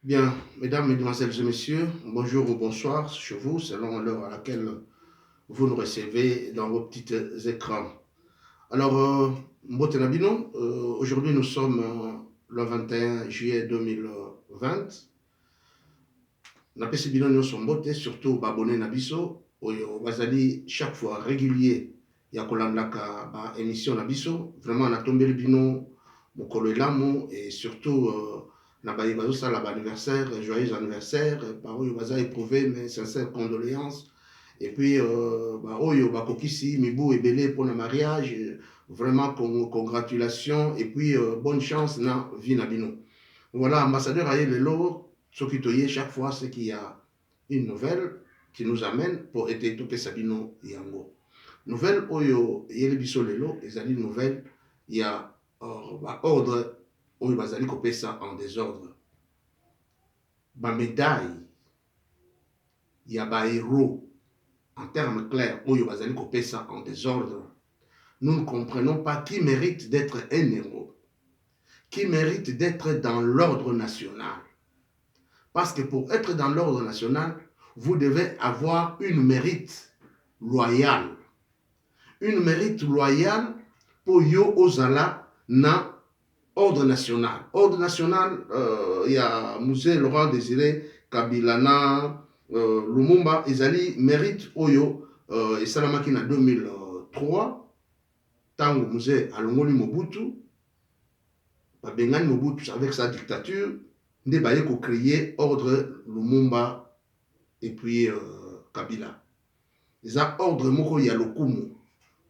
Bien, mesdames, mesdemoiselles et messieurs, bonjour ou bonsoir chez vous, selon l'heure à laquelle vous nous recevez dans vos petits écrans. Alors, Mbotenabino, aujourd'hui nous sommes le 21 juillet 2020. Napesi bino nyonso mbote, surtout babone na biso, oyo bazali chaque fois régulier ya kolandaka ba émission na biso, vraiment natombeli bino mokolo elamu et surtout na baye bazosala ba anniversaire, joyeux anniversaire, par oyo baza éprouvé mes sincères condoléances et puis ba oyo bakokisi mibu ebele pour le mariage, vraiment congratulations et puis bonne chance na vie na bino. Voilà, ambassadeur Aye Lelo, ce qui te chaque fois, c'est qu'il y a une nouvelle qui nous amène pour aider tout Sabino Yango. Nouvelle Oyo Yelebiso Lelo, ils ont une nouvelle, il y a ordre Oyo Bazali Kopesa en désordre. Ba médaille, il y a ba héros, en termes clairs, Oyo Bazali Kopesa en désordre. Nous ne comprenons pas qui mérite d'être un héros, qui mérite d'être dans l'ordre national. Parce que pour être dans l'ordre national, vous devez avoir une mérite loyale. Une mérite loyale pour yo ozala na ordre national. Ordre national, il y a Musée Laurent Désiré Kabila na Lumumba, ezali mérite oyo et salamaki na 2003 tango Musée alongoli Mobutu, babengani Mobutu avec sa dictature. Nde baye ko créer ordre Lumumba et puis Kabila. Eza ordre moko ya lokumu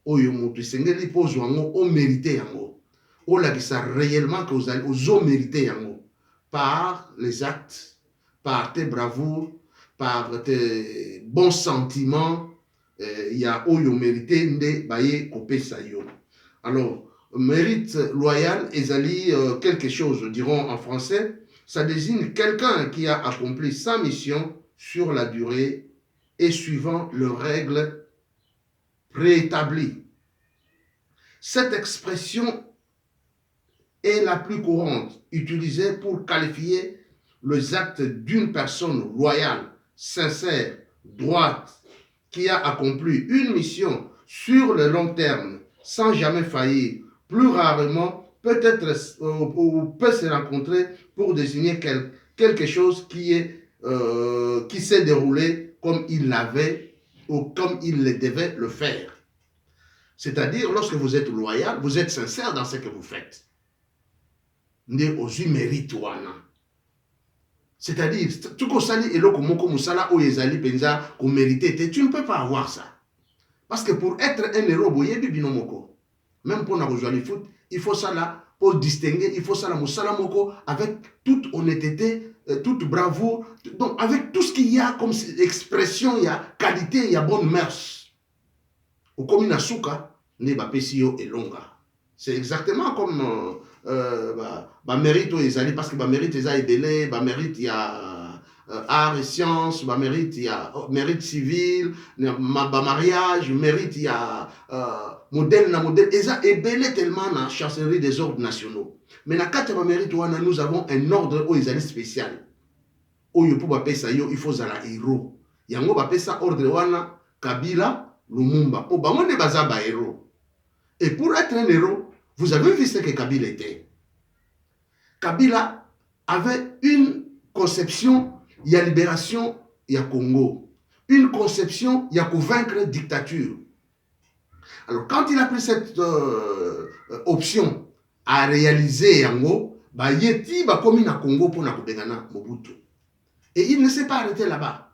oyo moto sengeli pozo yango o mérité yango. O la ça réellement que vous allez ozo mérité yango par les actes, par tes bravoures, par tes bons sentiments, ya oyo mérité nde baye ko pesa yo. Alors mérite loyal ezali quelque chose, dirons en français. Ça désigne quelqu'un qui a accompli sa mission sur la durée et suivant leurs règles préétablies. Cette expression est la plus courante, utilisée pour qualifier les actes d'une personne loyale, sincère, droite, qui a accompli une mission sur le long terme, sans jamais faillir, plus rarement peut-être peut se rencontrer pour désigner quelque chose qui s'est déroulé comme il l'avait ou comme il le devait le faire. C'est-à-dire, lorsque vous êtes loyal, vous êtes sincère dans ce que vous faites. C'est-à-dire, tu ne peux pas avoir ça. Parce que pour être un héros, même pour jouer le foot, il faut ça là pour distinguer, il faut ça là Moussalamoko avec toute honnêteté, toute bravoure, donc avec tout ce qu'il y a comme expression, il y a qualité, il y a bonne mœurs. Ou comme une asuka, ne bapesio et longa. C'est exactement comme mérite ezali parce que mérite eza ebele, mérite il y a art et sciences, mérite il y a mérite civil, mariage, mérite il y a modèle na modèle, eza ebele tellement na chancellerie des ordres nationaux. Mais na kati mérite wana nous avons un ordre où ezali spécial. Oyo pour bapesa yo il faut zala héros. Yango bapesa ordre wana Kabila, Lumumba. Po bango ne baza ba héros. Et pour être un héros, vous avez vu ce que Kabila était. Kabila avait une conception, il y a libération, il y a Congo. Une conception, il y a convaincre dictature. Alors quand il a pris cette option à réaliser Yango, bah yeti ba komi na Congo pour na kubengana Mobutu. Et il ne s'est pas arrêté là-bas.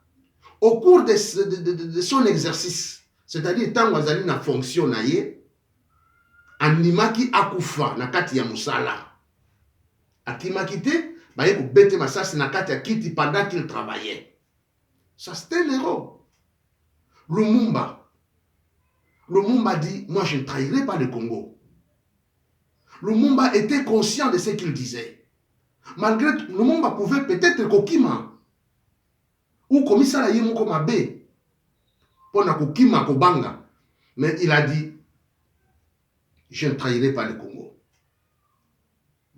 Au cours de son exercice, c'est-à-dire tant wazali na fonction na ye, animaki akufa na kati ya musala. Akimaki te, baye ko bete masasi na kati ya kiti pendant qu'il travaillait. Ça c'était l'héros. Lumumba dit, moi je ne trahirai pas le Congo. Lumumba était conscient de ce qu'il disait. Malgré tout, Lumumba pouvait peut-être kokima ou komisala ye moko mabe pona kokima kobanga, mais il a dit je ne trahirai pas le Congo.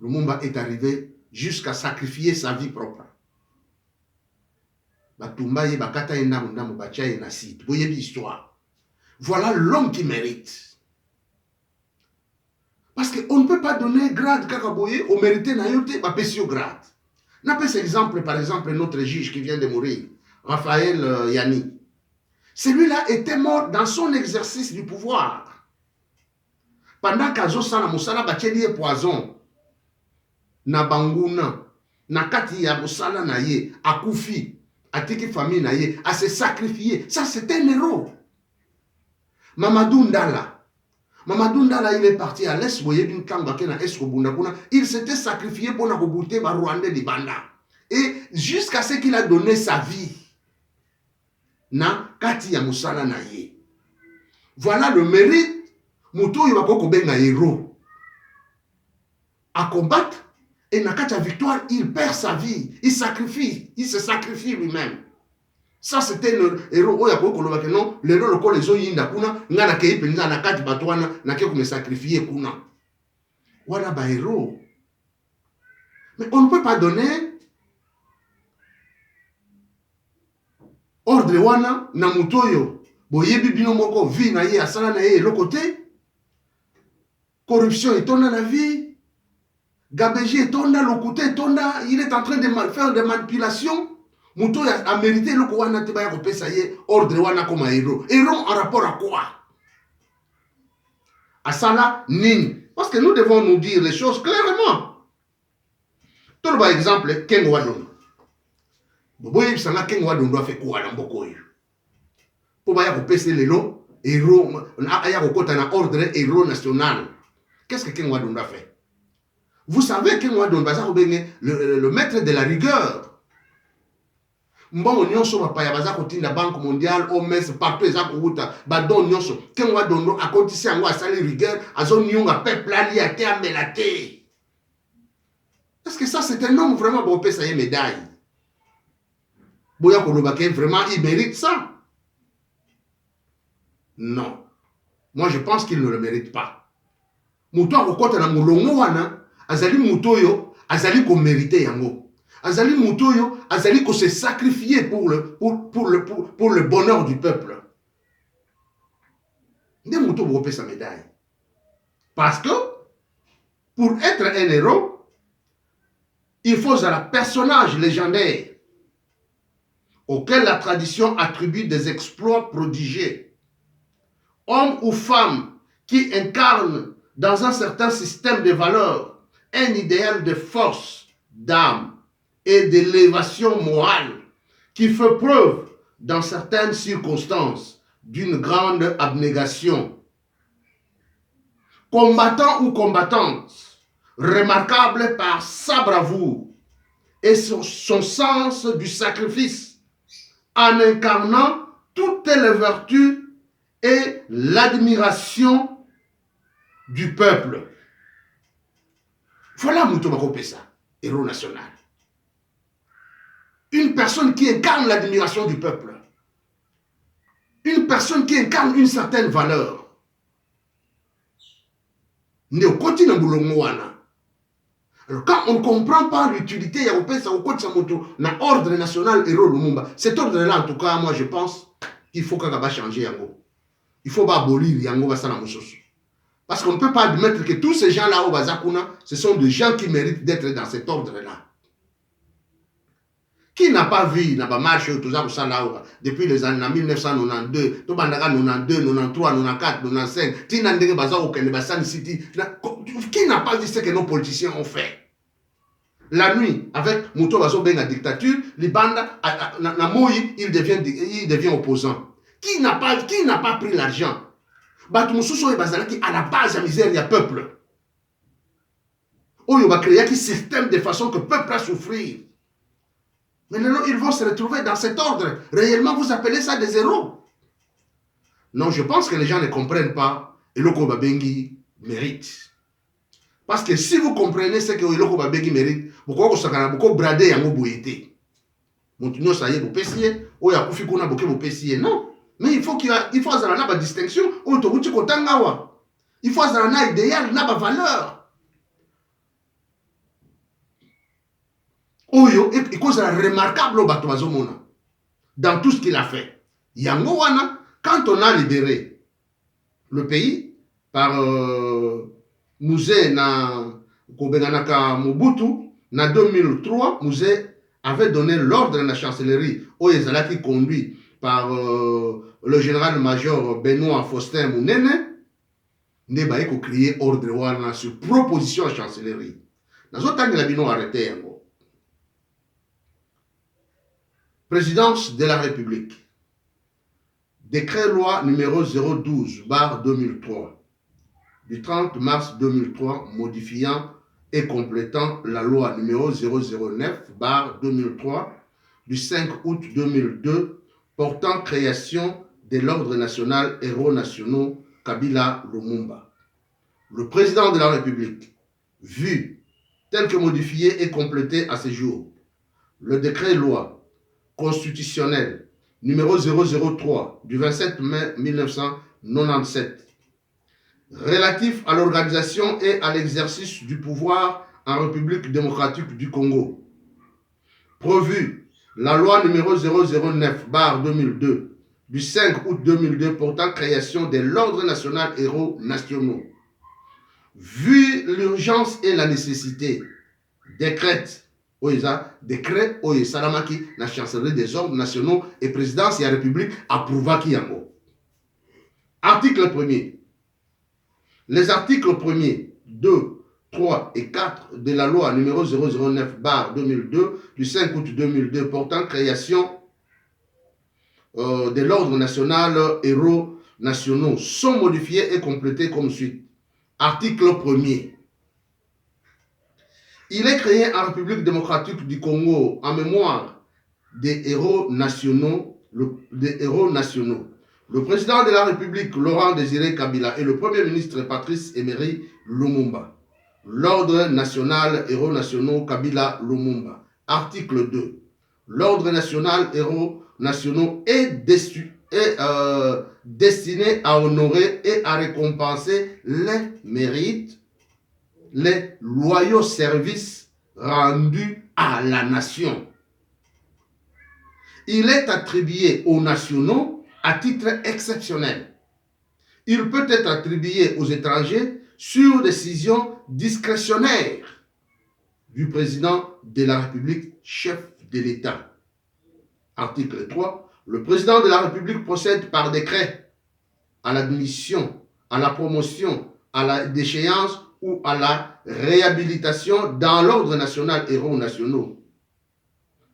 Lumumba est arrivé jusqu'à sacrifier sa vie propre. batumba ye bakata ye ndamu ndamu batia ye na site. Vous voyez l'histoire. Voilà l'homme qui mérite. Parce qu'on ne peut pas donner grade kakaboye au mérité na yote ba pesio grade. N'a pas cet exemple, par exemple, notre juge qui vient de mourir, Raphaël Yanni. Celui-là était mort dans son exercice du pouvoir. Pendant qu'Azo Sana Moussala batie poison, na banguna, na kati ya Moussala na ye, akufi, atiki famille na ye, à se sacrifier. Ça, c'était un héros. Mamadou Ndala, il est parti à l'Est, il s'était sacrifié pour la Rwanda Rwandais Libanda. Et jusqu'à ce qu'il a donné sa vie. Na kati ya musala na ye. Voilà le mérite. Muto yibako benga héros. À combattre. Et na kati ya victoire, il perd sa vie. Il se sacrifie lui-même. Ça, c'était le héros. Oya ko koloba ke non, le héros loko les oyinda kuna, nga na kei penza na kati batwana, na ke me sacrifier kuna. Voilà ba héros. Mais on ne peut pas donner ordre wana na mutoyo. Boyebi bino moko vie na ye asala na ye l'autre côté. Corruption est dans la vie. Gabéji est dans le côté, il est en train de faire des manipulations. Muto a mérité le Kouana Tebaya Kopesaye, ordre Wana comme héros. Héros en rapport à quoi? À Sala, Ning. Parce que nous devons nous dire les choses clairement. Tout par exemple, Ken Wadon. Boboye Sanga Ken Wadon doit faire quoi dans Bokoy? Pour Baya Kopesa les lots, héros, Aya Kokota na ordre héros national. Qu'est-ce que Ken Wadon doit faire? Vous savez Ken Wadon, le maître de la rigueur. Mbongo nyonso mapaya baza kotinda Banque mondiale, OMS, partout eza kouta, badon nyonso. Ken Wadon a kotisi yango asali rigueur, azo nyonga peuple ali ate amelate. Est-ce que ça c'est un homme vraiment bon pesa ye médaille? Boya Kolobake vraiment il mérite ça? Non. Moi je pense qu'il ne le mérite pas. Muto akokota na mulongo wana, azali mutoyo, azali ko mériter yango. Azali Moutoyo, Azali ko se sacrifier pour le bonheur du peuple. Nde Mouto vous sa médaille. Parce que, pour être un héros, il faut un personnage légendaire auquel la tradition attribue des exploits prodigieux. Homme ou femme qui incarne dans un certain système de valeurs un idéal de force, d'âme, et d'élévation morale qui fait preuve dans certaines circonstances d'une grande abnégation. Combattant ou combattante, remarquable par sa bravoure et son sens du sacrifice, en incarnant toutes les vertus et l'admiration du peuple. Voilà Moutoumako Pessa, héros national. Une personne qui incarne l'admiration du peuple. Une personne qui incarne une certaine valeur. Alors quand on ne comprend pas l'utilité, dans l'ordre national héros Lumumba, cet ordre-là, en tout cas, moi je pense qu'il faut qu'il changer Yango. Il faut abolir Yango. Parce qu'on ne peut pas admettre que tous ces gens-là au Bazakuna, ce sont des gens qui méritent d'être dans cet ordre-là. Qui n'a pas vu n'a pas marché depuis les années 1992, 92, 93, 94, 95, qui n'a pas vu ce que nos politiciens ont fait? La nuit, avec Mouto Bazo Benga dictature, les bandes, il devient opposant. Qui n'a pas pris l'argent? Batumoussou et Bazalaki à la base de la misère, il y a peuple. Il va créer un système de façon que le peuple a souffrir. Maintenant, ils vont se retrouver dans cet ordre. Réellement, vous appelez ça des héros? Non, je pense que les gens ne comprennent pas Eloko Babengi mérite. Parce que si vous comprenez ce que Eloko Babengi mérite, vous brader Yango Bouyete. Montignon, ça y est, vous pessiez. Ou Yakoufi Kuna Boke, vous pessiez. Non. Mais il faut avoir une distinction. Il faut avoir un idéal, une valeur. Oyo, et cause la remarquable au bateau azomona. dans tout ce qu'il a fait. Yango wana, quand on a libéré le pays par Musée na Kobenganaka Mobutu, na 2003, Musée avait donné l'ordre de la chancellerie au Ezalaki conduit par le général-major Benoît Faustin Mounene, ne ba ko créer ordre wana sur proposition à chancellerie. Nazotani la bino arrêté yango. Présidence de la République. Décret loi numéro 012/2003 du 30 mars 2003 modifiant et complétant la loi numéro 009/2003 du 5 août 2002 portant création de l'ordre national héros nationaux Kabila Lumumba. Le président de la République, vu tel que modifié et complété à ce jour, le décret loi constitutionnel numéro 003 du 27 mai 1997 relatif à l'organisation et à l'exercice du pouvoir en République démocratique du Congo, prévu la loi numéro 009/2002 du 5 août 2002 portant création de l'ordre national héros nationaux. Vu l'urgence et la nécessité, décrète décret Salamaki, la chancellerie des ordres nationaux et présidence de la République approuva Kiyango. Article 1er. Les articles 1er, 2, 3 et 4 de la loi numéro 009/2002 du 5 août 2002 portant création de l'ordre national héros nationaux sont modifiés et complétés comme suit. Article 1er. Il est créé en République démocratique du Congo en mémoire des héros nationaux. Le président de la République, Laurent Désiré Kabila, et le Premier ministre Patrice Emery Lumumba. L'ordre national héros nationaux Kabila Lumumba. Article 2. L'ordre national héros nationaux est destiné à honorer et à récompenser les mérites, les loyaux services rendus à la nation. Il est attribué aux nationaux à titre exceptionnel. Il peut être attribué aux étrangers sur décision discrétionnaire du président de la République, chef de l'État. Article 3. Le président de la République procède par décret à l'admission, à la promotion, à la déchéance ou à la réhabilitation dans l'ordre national héros nationaux.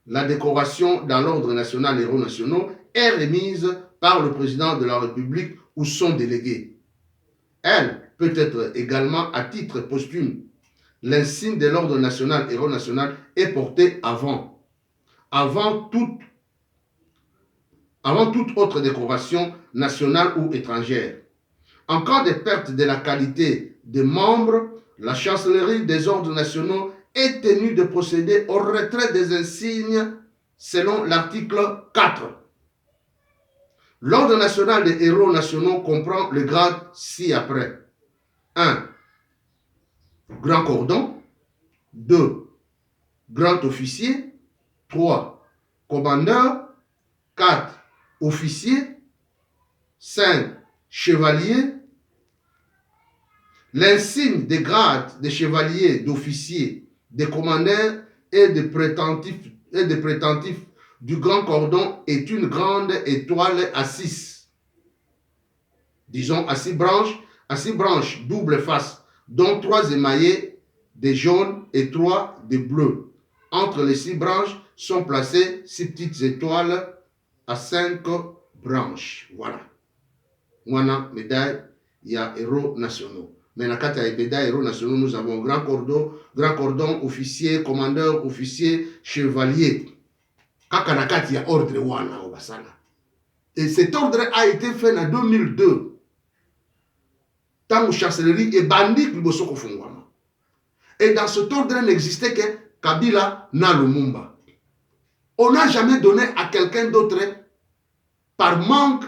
La décoration dans l'ordre national héros nationaux est remise par le président de la République ou son délégué. Elle peut être également à titre posthume. L'insigne de l'ordre national héros national est porté avant toute autre décoration nationale ou étrangère. En cas de perte de la qualité des membres, la chancellerie des ordres nationaux est tenue de procéder au retrait des insignes selon l'article 4. L'ordre national des héros nationaux comprend le grade ci-après. 1. Grand cordon. 2. Grand officier. 3. Commandeur. 4. Officier. 5. Chevalier. L'insigne des grades de chevalier, d'officier, de commandeur et de prétentif du grand cordon est une grande étoile à 6. Disons à 6 branches double face, dont 3 émaillées de jaune et 3 de bleu. Entre les 6 branches sont placées 6 petites étoiles à 5 branches. Voilà. Voilà, médaille, il y a héros nationaux. Mais dans les médailles héros nationaux, nous avons grand cordon, officier, commandeur, officier, chevalier. Kakanakati, il y a ordre wana obasana. Et cet ordre a été fait en 2002. Tant que chancellerie est bandit, et dans cet ordre n'existait que Kabila na Lumumba. On n'a jamais donné à quelqu'un d'autre par manque,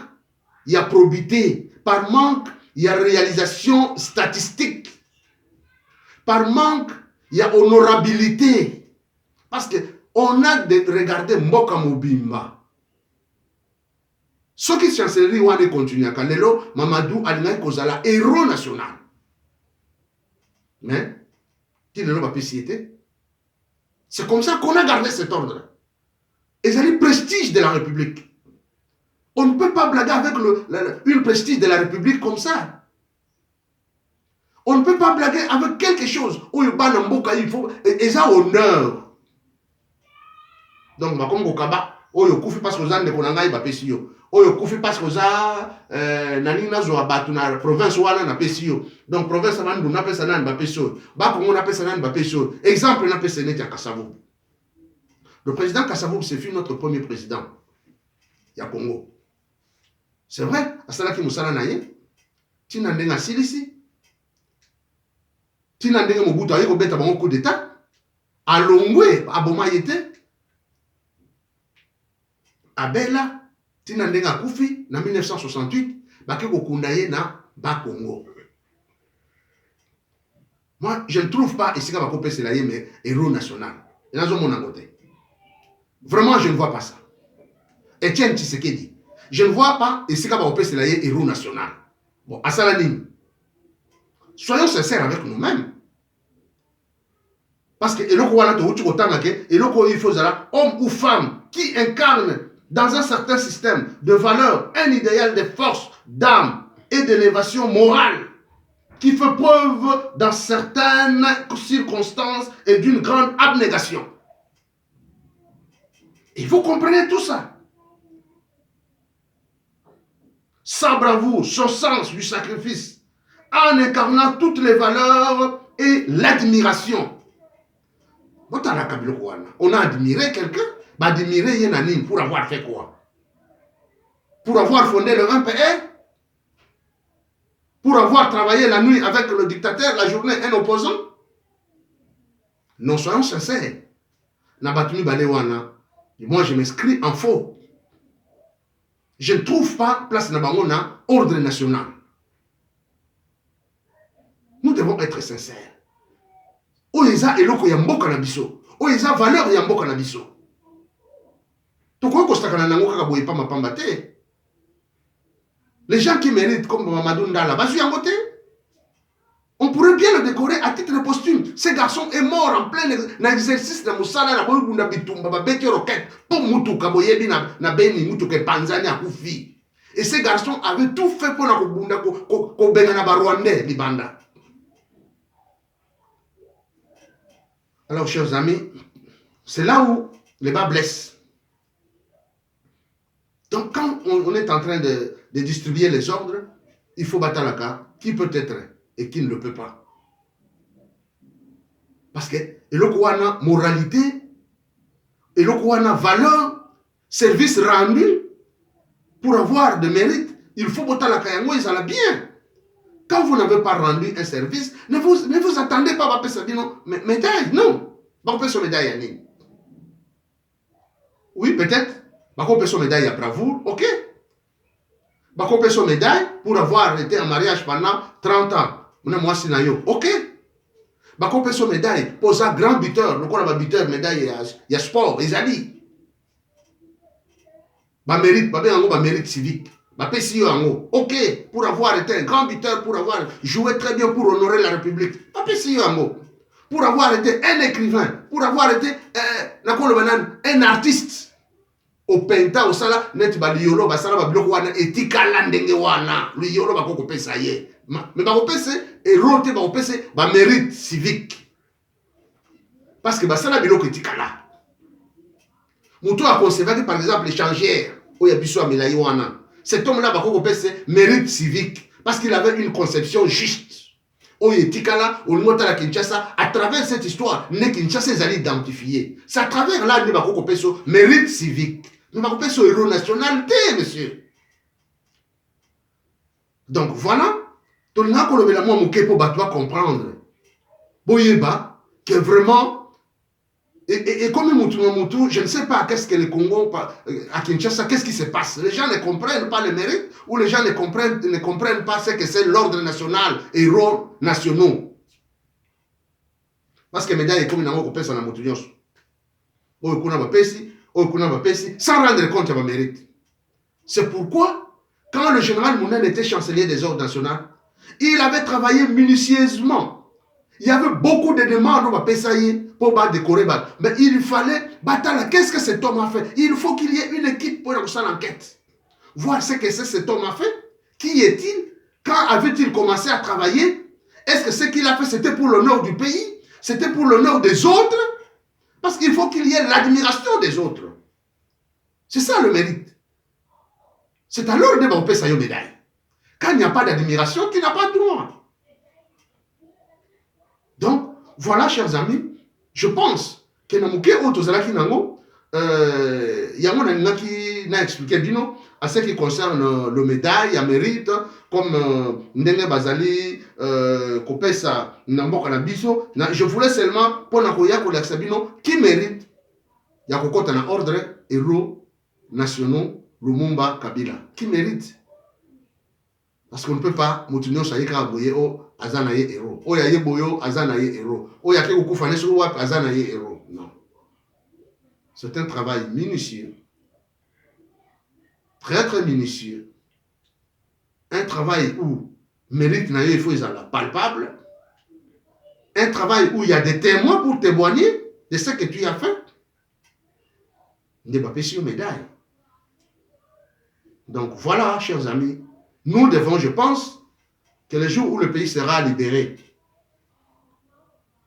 il y a probité, par manque, il y a réalisation statistique. Par manque, il y a honorabilité. Parce qu'on a regardé Mboka Mobimba. Ce qui chancellerie wana continue à lelo Mamadou alingai kozala héros national. Mais qui lelo ba péciété. C'est comme ça qu'on a gardé cet ordre. Et c'est le prestige de la République. On ne peut pas blaguer avec une prestige de la République comme ça. On ne peut pas blaguer avec quelque chose où il faut et ça honneur. Donc comme Gokaba, oyo kufi parce que zande konanga ba pesio. Oyo kufi parce que za nani nazo abatu na province wana na pesio. Donc province wana ndo na pesa nani ba pesio. Ba Congo na pesa nani ba pesio. Exemple na pesa net ya Kassavou. Le président Kassavou c'est fut notre premier président ya Congo. C'est vrai, asala ki musala na ye. Tina ndenga silisi. Tina ndenge Mobutu ayi ko beta bango coup d'état. Alongwe aboma yete. Abela tina ndenga kufi na 1968 bake kokunda ye na ba Congo. Moi je ne trouve pas ici bako pesa la ye mais héros national. Et nazo mona côté. Vraiment je ne vois pas ça. Etienne Tshisekedi. Je ne vois pas ici bako pesa la ye héros national. Bon, asalanine. Soyons sincères avec nous-mêmes. Parce que eloko wana to uti kotanga ke eloko il faut zala homme ou femme qui incarne dans un certain système de valeurs, un idéal de force, d'âme et d'élévation morale qui fait preuve dans certaines circonstances et d'une grande abnégation. Et vous comprenez tout ça. Sa bravoure, son sens du sacrifice, en incarnant toutes les valeurs et l'admiration. On a admiré quelqu'un, bah admirer Yenanine pour avoir fait quoi? Pour avoir fondé le 1PR? Pour avoir travaillé la nuit avec le dictateur, la journée un opposant? Non, soyons sincères. Nabatumi Balewana, moi je m'inscris en faux. Je ne trouve pas place Nabangona ordre national. Nous devons être sincères. Oeza eloko ya mboka na biso. Oeza valeur ya mboka na biso. Toko kostakana nango kaka boye pa mapamba te. Les gens qui méritent comme Mamadou Ndala, basu yango te. On pourrait bien le décorer à titre posthume. Ce garçon est mort en plein exercice de Moussala na boye bunda bitumba ba beti roquette pour mutuka boye bi na beni mutuka panzani akufi. Et ce garçon avait tout fait pour na ko bunda ko benga na ba Rwandais libanda. Alors, chers amis, c'est là où les bas blessent. Donc, quand on est en train de distribuer les ordres, il faut battre la carte qui peut être et qui ne le peut pas. Parce que l'okouana moralité, l'okouana valeur, service rendu, pour avoir de mérite, il faut battre la carte. Moi, ça l'a bien. Quand vous n'avez pas rendu un service, ne vous attendez pas à passer médaille, non. Pas passer médaille. Oui, peut-être. Pas passer médaille à bravoure, ok. Pas passer médaille pour avoir été en mariage pendant 30 ans. Moi, c'est nayo, ok. Pas passer médaille pour un grand buteur. Le quoi buteur médaille, il y a sport, ils allient. Pas mérite, pas mérite civique. Ok, pour avoir été un grand buteur, pour avoir joué très bien pour honorer la République. Pour avoir été un écrivain, pour avoir été un artiste. Au penta, au sala, net ba liolo, ba sala ba bloko wana, etika landenge wana, liolo ba koko pesa ye. Mais ba kopese, et rote ba kopese, ba mérite civique. Parce que ba sala biloko etika la. Moutou a conservé par exemple l'échangère, où il y a biso amelayi wana. Cet homme-là, mérite civique parce qu'il avait une conception juste. À travers cette histoire, Kinshasa est identifié. C'est à travers là que mérite civique. Nous avons héros national, monsieur. Donc voilà, tu n'as pas comprendre. Boyeba, que vraiment. Et comme Moutou, je ne sais pas qu'est-ce que le Congo, à Kinshasa, qu'est-ce qui se passe. Les gens ne comprennent pas le mérite ou les gens ne comprennent pas ce que c'est l'ordre national, héros nationaux. Parce que médaille est comme une amour qu'on pèse en Moutou. Sans rendre compte de ma mérite. C'est pourquoi, quand le général Mounene était chancelier des ordres nationaux, il avait travaillé minutieusement. Il y avait beaucoup de demandes pour décorer. Mais il fallait, qu'est-ce que cet homme a fait? Il faut qu'il y ait une équipe pour lancer l'enquête. Voir ce que cet homme a fait. Qui est-il? Quand avait-il commencé à travailler? Est-ce que ce qu'il a fait, c'était pour l'honneur du pays? C'était pour l'honneur des autres? Parce qu'il faut qu'il y ait l'admiration des autres. C'est ça le mérite. C'est alors que on peut sa médaille. Quand il n'y a pas d'admiration, tu n'as pas de droit. Donc, voilà, chers amis, je pense que dans il y a expliqué Bino à ce qui concerne le médaille, à mérite, comme Ndenge Bazali, Kopesa, Namboka Nabiso. Je voulais seulement, pour Nakoya Kolexabino, qui mérite, il y a un ordre, héros nationaux, Lumumba Kabila. Qui mérite? Parce qu'on ne peut pas, Moutinho Saïka Boyeo, Azanaye héros. Oyaye Boyo, Azanaye héros. Oyake Ukufane Souwap, Azanaye héros. Non. C'est un travail minutieux. Très très minutieux. Un travail où mérite il faut être palpable. Un travail où il y a des témoins pour témoigner de ce que tu as fait. Ne pas sur médaille. Donc voilà, chers amis, nous devons, je pense, que le jour où le pays sera libéré,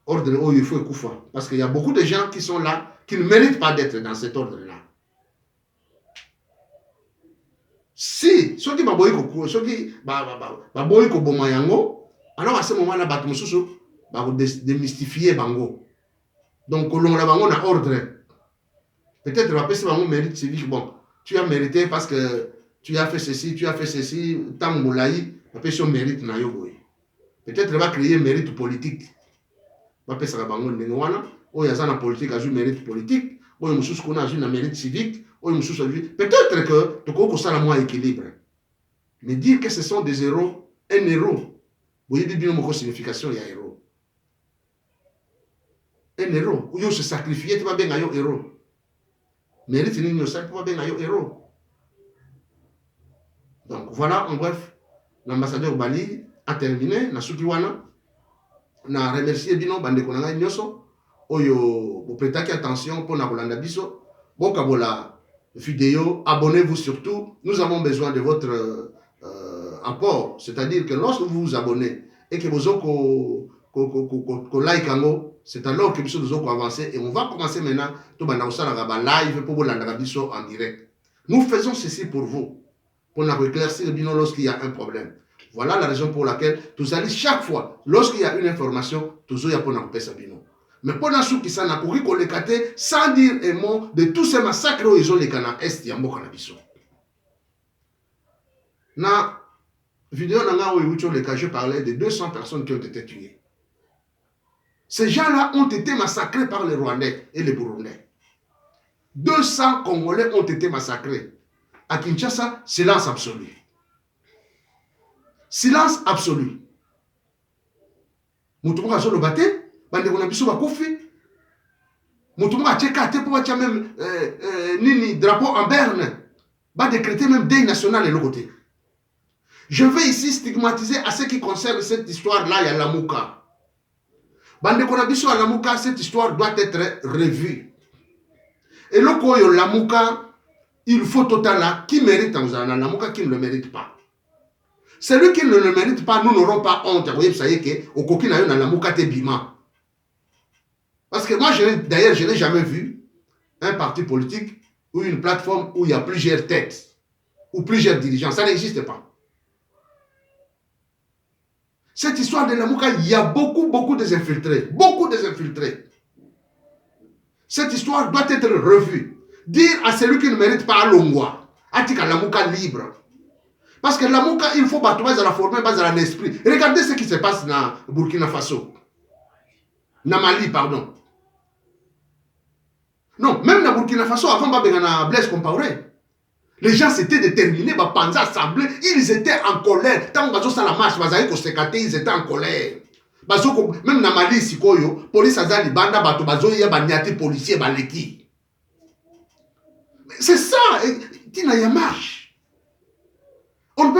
ordre où il faut Koufa, parce qu'il y a beaucoup de gens qui sont là, qui ne méritent pas d'être dans cet ordre-là. Si, ceux qui alors à ce moment-là, va démystifier Bango. Donc, on a un ordre. Peut-être va passer un mérite civique. Bon, tu as mérité parce que tu as fait ceci, tant moulaï, va passer un mérite na yo. Peut-être va créer un mérite politique. Va passer un bango n'engwana. Oh, il y a un politique a joué mérite politique. Oh, il y a un qu'on a joué un mérite civique. Peut-être que tu as ça moins équilibre. Mais dire que ce sont des héros, un héros, vous voyez bien mon signification, il y a héros. Un héros, où il se sacrifier, tu vas bien un héros. Mérite une innocente, tu vas bien un héros. Donc voilà, en bref, l'ambassadeur Bali a terminé, na Sukiwana, na remercié Bino, Bande Konanga Nyoso, Oyo, vous prêtez attention pour na Kolanda Biso, Bokabola. Vidéo, abonnez-vous surtout. Nous avons besoin de votre apport. C'est-à-dire que lorsque vous vous abonnez et que vous avez like, c'est alors que nous allons avancer. Et on va commencer maintenant live pour vous en direct. Nous faisons ceci pour vous, pour nous éclaircir lorsqu'il y a un problème. Voilà la raison pour laquelle vous allez chaque fois, lorsqu'il y a une information, toujours il y a pour nous faire ça. Mais pendant ce qui s'en a couru, sans dire un mot de tous ces massacres où ils ont les canards est et en Cannabiso. Dans la vidéo, je parlais de 200 personnes qui ont été tuées. Ces gens-là ont été massacrés par les Rwandais et les Burundais. 200 Congolais ont été massacrés. À Kinshasa, silence absolu. Silence absolu. Moutoumou le bâté. Bande qu'on a biso bakufi mutumu a cheka te pour même nini drapeau en berne va décréter même deuil national de l'autre côté. Je vais ici stigmatiser à ce qui concerne cette histoire là, il y a Lamuka. Bande qu'on a biso à Lamuka, cette histoire doit être revue. Et le koyo Lamuka, il faut total là qui mérite en Lamuka, qui ne le mérite pas. Celui qui ne le mérite pas, nous n'aurons pas honte. Vous voyez, ça y est que au coquin a eu dans Lamuka te bima. Parce que moi, d'ailleurs, je n'ai jamais vu un parti politique ou une plateforme où il y a plusieurs têtes ou plusieurs dirigeants. Ça n'existe pas. Cette histoire de Lamuka, il y a beaucoup des infiltrés. Beaucoup des infiltrés. Cette histoire doit être revue. Dire à celui qui ne mérite pas à Longwa, Atika Lamuka libre. Parce que Lamuka, il faut battre à la forme, base à l'esprit. Regardez ce qui se passe dans Burkina Faso. Dans Mali, pardon. Non, même dans Burkina Faso, avant Blaise Compaoré, les gens s'étaient déterminés, Panza assemblée, ils étaient en colère. Tant que ça la marche, ils étaient en colère. Même dans Mali, Sikoyo, police azali banda bato bazo ya banyati policier baleki. C'est ça, Tina ya marche.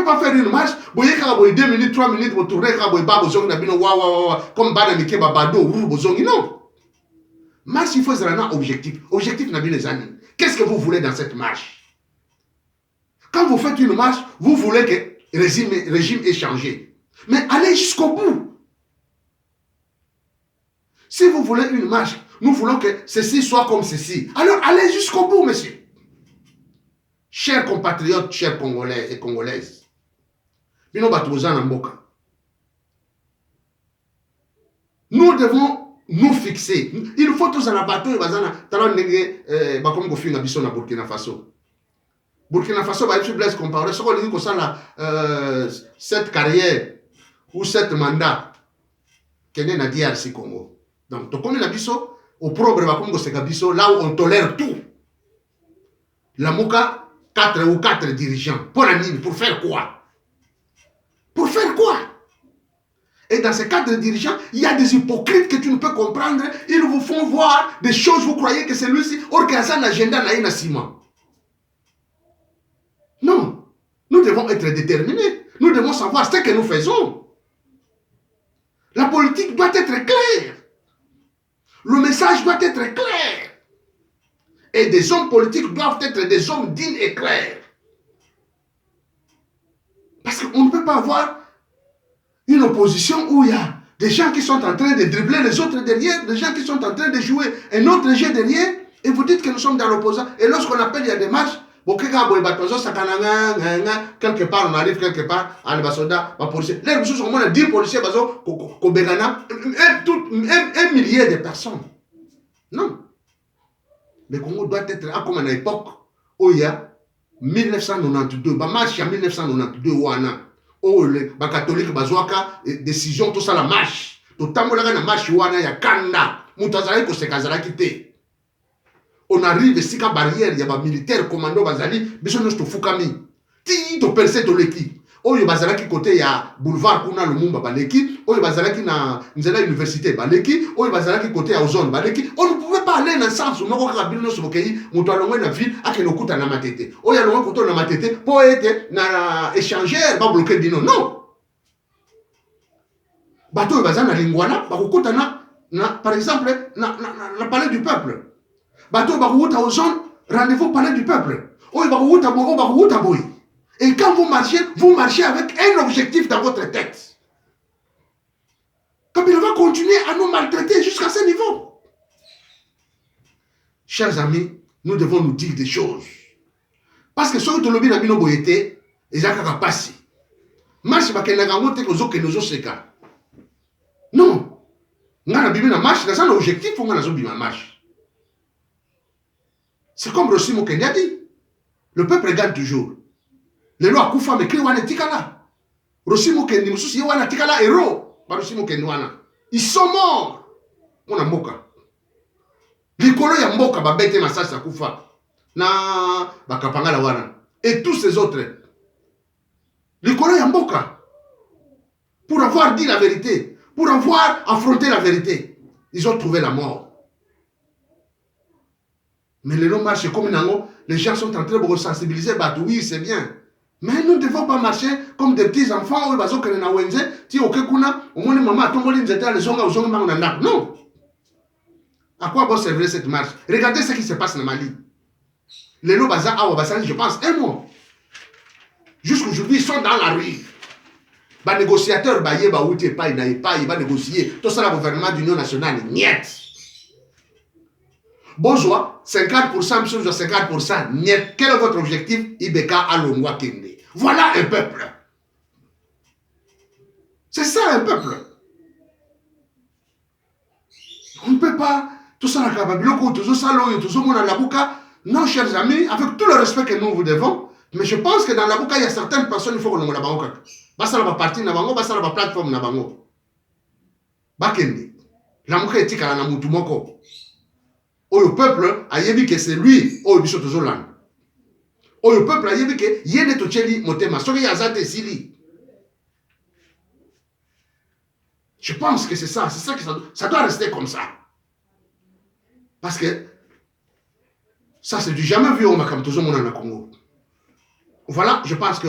pas faire une marche, vous voyez quand 2 minutes, 3 minutes, vous tournez, quand vous avez comme Banamike Babado, non. Marche, il faut un objectif. Objectif n'a pas les années. Qu'est-ce que vous voulez dans cette marche? Quand vous faites une marche, vous voulez que le régime ait changé. Mais allez jusqu'au bout. Si vous voulez une marche, nous voulons que ceci soit comme ceci. Alors allez jusqu'au bout, monsieur. Chers compatriotes, chers Congolais et Congolaises, nous devons nous fixer. Il faut tous en abattre. Burkina Faso. Burkina Faso, je blaise comparé. Ce qu'on dit que ça, cette carrière ou cette mandat, qu'il y a DRC Congo. Donc, comme la biso, au propre Congo, c'est Gabiso, là où on tolère tout. La Mouka, 4 ou 4 dirigeants. Pour la mine, pour faire quoi? Pour faire quoi? Et dans ces 4 dirigeants, il y a des hypocrites que tu ne peux comprendre. Ils vous font voir des choses, vous croyez que c'est lui-ci, or qu'il y a un agenda là, il y a 6 mois. Non, nous devons être déterminés. Nous devons savoir ce que nous faisons. La politique doit être claire. Le message doit être clair. Et des hommes politiques doivent être des hommes dignes et clairs. Parce qu'on ne peut pas avoir une opposition où il y a des gens qui sont en train de dribbler les autres derrière, des gens qui sont en train de jouer un autre jeu derrière, et vous dites que nous sommes dans l'opposant. Et lorsqu'on appelle, il y a des marches. Quelque part, on arrive quelque part, à l'ambassade, les policiers. Les ressources, on a 10 policiers, un millier de personnes. Non. Le Congo doit être comme à une époque où il y a 1992, marche en 1992, où les catholiques, décision, tout ça, la marche. Tout le temps, la marche, il y a Kanda. On arrive ici, à barrière, il y a des militaires, commando, bazali, mais on est Fukami. Ti, to percé, to l'équipe. Oyo bazalaki côté ya boulevard kuna Lumumba baleki, oyo bazalaki na nzela université baleki, oyo bazalaki côté ya Ozone baleki. On ne pouvait pas aller dans le sens où moko kabino sobokei, muto alongwe na ville akenokuta na matete. Oyo alongwe koto na matete po ete na échangeur ba bloquer bino. Non. Bato bazana lingwana bakokuta na par exemple na palais du peuple. Bato bakokuta Ozone, rendez-vous palais du peuple. Oyo bakokuta boy. Et quand vous marchez avec un objectif dans votre tête. Kabila va continuer à nous maltraiter jusqu'à ce niveau. Chers amis, nous devons nous dire des choses. Parce que ceux qui ont lobby na bino boyete, ils ont qu'à passer. Marche ba kenanga ngote kozo kenozo seka. Non. Ngana bibi na marche, c'est un objectif pour ngana zo bima marche. C'est comme Rossimo Kenya dit. Le peuple gagne toujours. Les lois Koufa me créent wana tikala. Rossimo Kendi mususi wana tikala héros. Ba Rossimo Kendi wana. Ils sont morts. On a moka. Likolo ya mboka ba bete masasa Koufa. Na ba kapangala wana. Et tous ces autres. Likolo ya mboka. Pour avoir dit la vérité, pour avoir affronté la vérité, ils ont trouvé la mort. Mais les longs marchent comme nango, les gens sont en train de sensibiliser, bah oui, c'est bien. Mais nous ne devons pas marcher comme des petits enfants. Non. À quoi va servir cette marche? Regardez ce qui se passe dans Mali. Les lots je pense, un mois. Jusqu'aujourd'hui, ils sont dans la rue. Les négociateurs, ils vont négocier. Tout ça, le gouvernement d'Union nationale, niet. Bonjour, 50%, 50%, niet. Quel est votre objectif? Ibeka Alongwa Kende. Voilà un peuple. C'est ça un peuple. On ne peut pas. Tout ça, tout ça, tout ça, non, chers amis, avec tout le respect que nous vous devons, mais je pense que dans la bouca, il y a certaines personnes, il faut que nous la bango. Basta la partie na bango, basta la plateforme na bango. Bakende. La mouka etika na mutu moko. Le peuple a dit que c'est lui, oh, biso tozolan. Le peuple a dit que yene tocheli motema, soki yazate sili. Je pense que c'est ça que ça doit rester comme ça. Parce que ça c'est du jamais vu au Makam Tozo Mona na Congo. Voilà, je pense que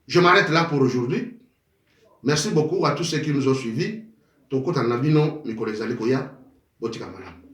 Je m'arrête là pour aujourd'hui. Merci beaucoup à tous ceux qui nous ont suivis. Toko Tanabino, Mikole Zalikoya, Botika Malam.